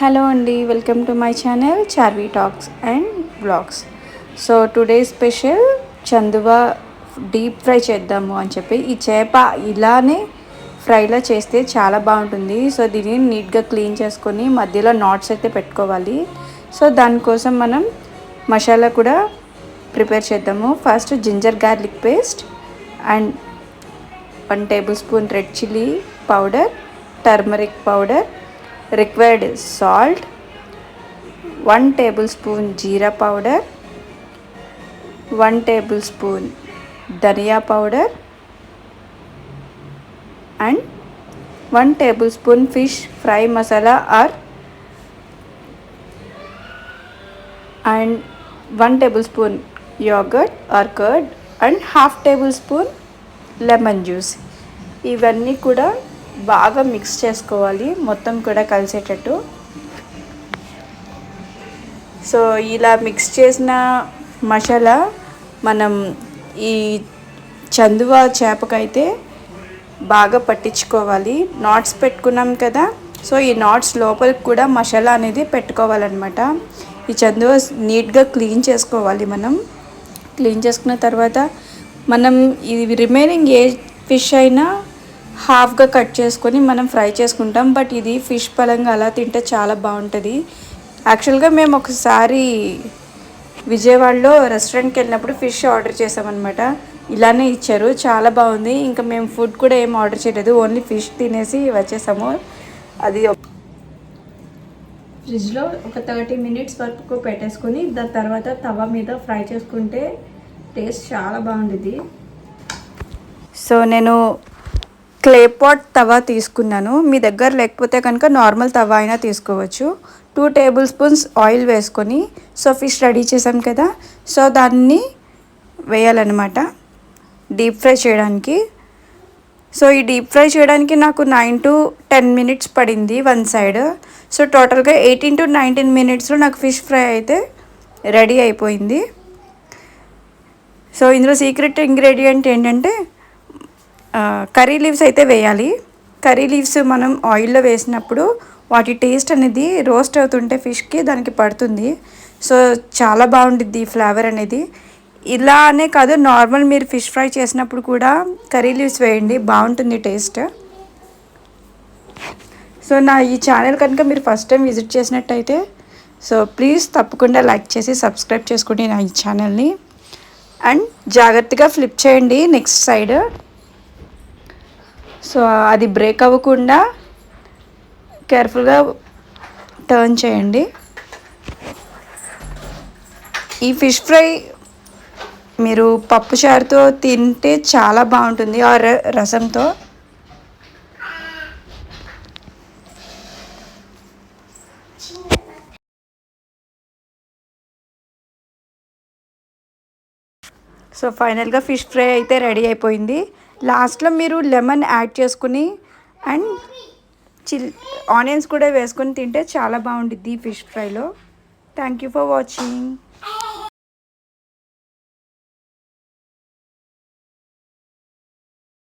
Hello అండి, welcome to my channel Charvi talks and blogs. So today special చందువా deep fry చేద్దాము అని చెప్పి. ఈ చేప ఇలానే ఫ్రైలో చేస్తే చాలా బాగుంటుంది. సో దీన్ని నీట్గా క్లీన్ చేసుకొని మధ్యలో నాట్స్ అయితే పెట్టుకోవాలి. సో దానికోసం మనం మసాలా కూడా ప్రిపేర్ చేద్దాము. First ginger garlic paste and 1 tablespoon red chilli powder, turmeric powder, required salt, 1 tablespoon jeera powder, 1 tablespoon dhania powder and 1 tablespoon fish fry masala and 1 tablespoon yogurt or curd and half tablespoon lemon juice. ఇవన్నీ కూడా బాగా mix చేసుకోవాలి, మొత్తం కూడా కలిసేటట్టు. So ఇలా mix చేసిన మసాలా మనం ఈ చందువా చేపకైతే బాగా పట్టించుకోవాలి. నాట్స్ పెట్టుకున్నాం కదా, సో ఈ నాట్స్ లోపలికి కూడా మసాలా అనేది పెట్టుకోవాలన్నమాట. ఈ చందువా నీట్గా క్లీన్ చేసుకోవాలి. మనం క్లీన్ చేసుకున్న తర్వాత మనం ఇది రిమైనింగ్ ఏ ఫిష్ అయినా హాఫ్గా కట్ చేసుకొని మనం ఫ్రై చేసుకుంటాం. బట్ ఇది ఫిష్ పరంగా అలా తింటే చాలా బాగుంటుంది. యాక్చువల్గా మేము ఒకసారి విజయవాడలో రెస్టారెంట్కి వెళ్ళినప్పుడు ఫిష్ ఆర్డర్ చేసామన్నమాట. ఇలానే ఇచ్చారు, చాలా బాగుంది. ఇంకా మేము ఫుడ్ కూడా ఏం ఆర్డర్ చేయలేదు, ఓన్లీ ఫిష్ తినేసి వచ్చేసాము. అది ఫ్రిడ్జ్లో ఒక 30 minutes వరకు పెట్టేసుకొని దాని తర్వాత తవా మీద ఫ్రై చేసుకుంటే టేస్ట్ చాలా బాగుంటుంది. సో నేను క్లే పాట్ తవా తీసుకున్నాను. మీ దగ్గర లేకపోతే కనుక నార్మల్ తవా అయినా తీసుకోవచ్చు. 2 tablespoons ఆయిల్ వేసుకొని, సో ఫిష్ రెడీ చేసాం కదా, సో దాన్ని వేయాలన్నమాట డీప్ ఫ్రై చేయడానికి. సో ఈ డీప్ ఫ్రై చేయడానికి నాకు 9 to 10 minutes పడింది వన్ సైడ్. సో టోటల్గా 18 to 19 minutesలో నాకు ఫిష్ ఫ్రై అయితే రెడీ అయిపోయింది. సో ఇందులో సీక్రెట్ ఇంగ్రీడియంట్ ఏంటంటే కర్రీ లీవ్స్ అయితే వేయాలి. కర్రీ లీవ్స్ మనం ఆయిల్లో వేసినప్పుడు వాటి టేస్ట్ అనేది రోస్ట్ అవుతుంటే ఫిష్కి దానికి పడుతుంది. సో చాలా బాగుంటుంది ఈ ఫ్లేవర్ అనేది. ఇలా అనే కాదు, నార్మల్ మీరు ఫిష్ ఫ్రై చేసినప్పుడు కూడా కర్రీ లీవ్స్ వేయండి, బాగుంటుంది టేస్ట్. సో నా ఈ ఛానల్ కనుక మీరు ఫస్ట్ టైం విజిట్ చేసినట్టయితే సో ప్లీజ్ తప్పకుండా లైక్ చేసి సబ్స్క్రైబ్ చేసుకోండి నా ఈ ఛానల్ని. అండ్ జాగ్రత్తగా ఫ్లిప్ చేయండి నెక్స్ట్ సైడ్. సో అది బ్రేక్ అవ్వకుండా కేర్ఫుల్గా టర్న్ చేయండి. ఈ ఫిష్ ఫ్రై మీరు పప్పు చారుతో తింటే చాలా బాగుంటుంది, ఆ రసంతో. సో ఫైనల్గా ఫిష్ ఫ్రై అయితే రెడీ అయిపోయింది. లాస్ట్లో మీరు లెమన్ యాడ్ చేసుకుని అండ్ ఆనియన్స్ కూడా వేసుకొని తింటే చాలా బాగుంటుంది ఫిష్ ఫ్రైలో. Thank you for watching.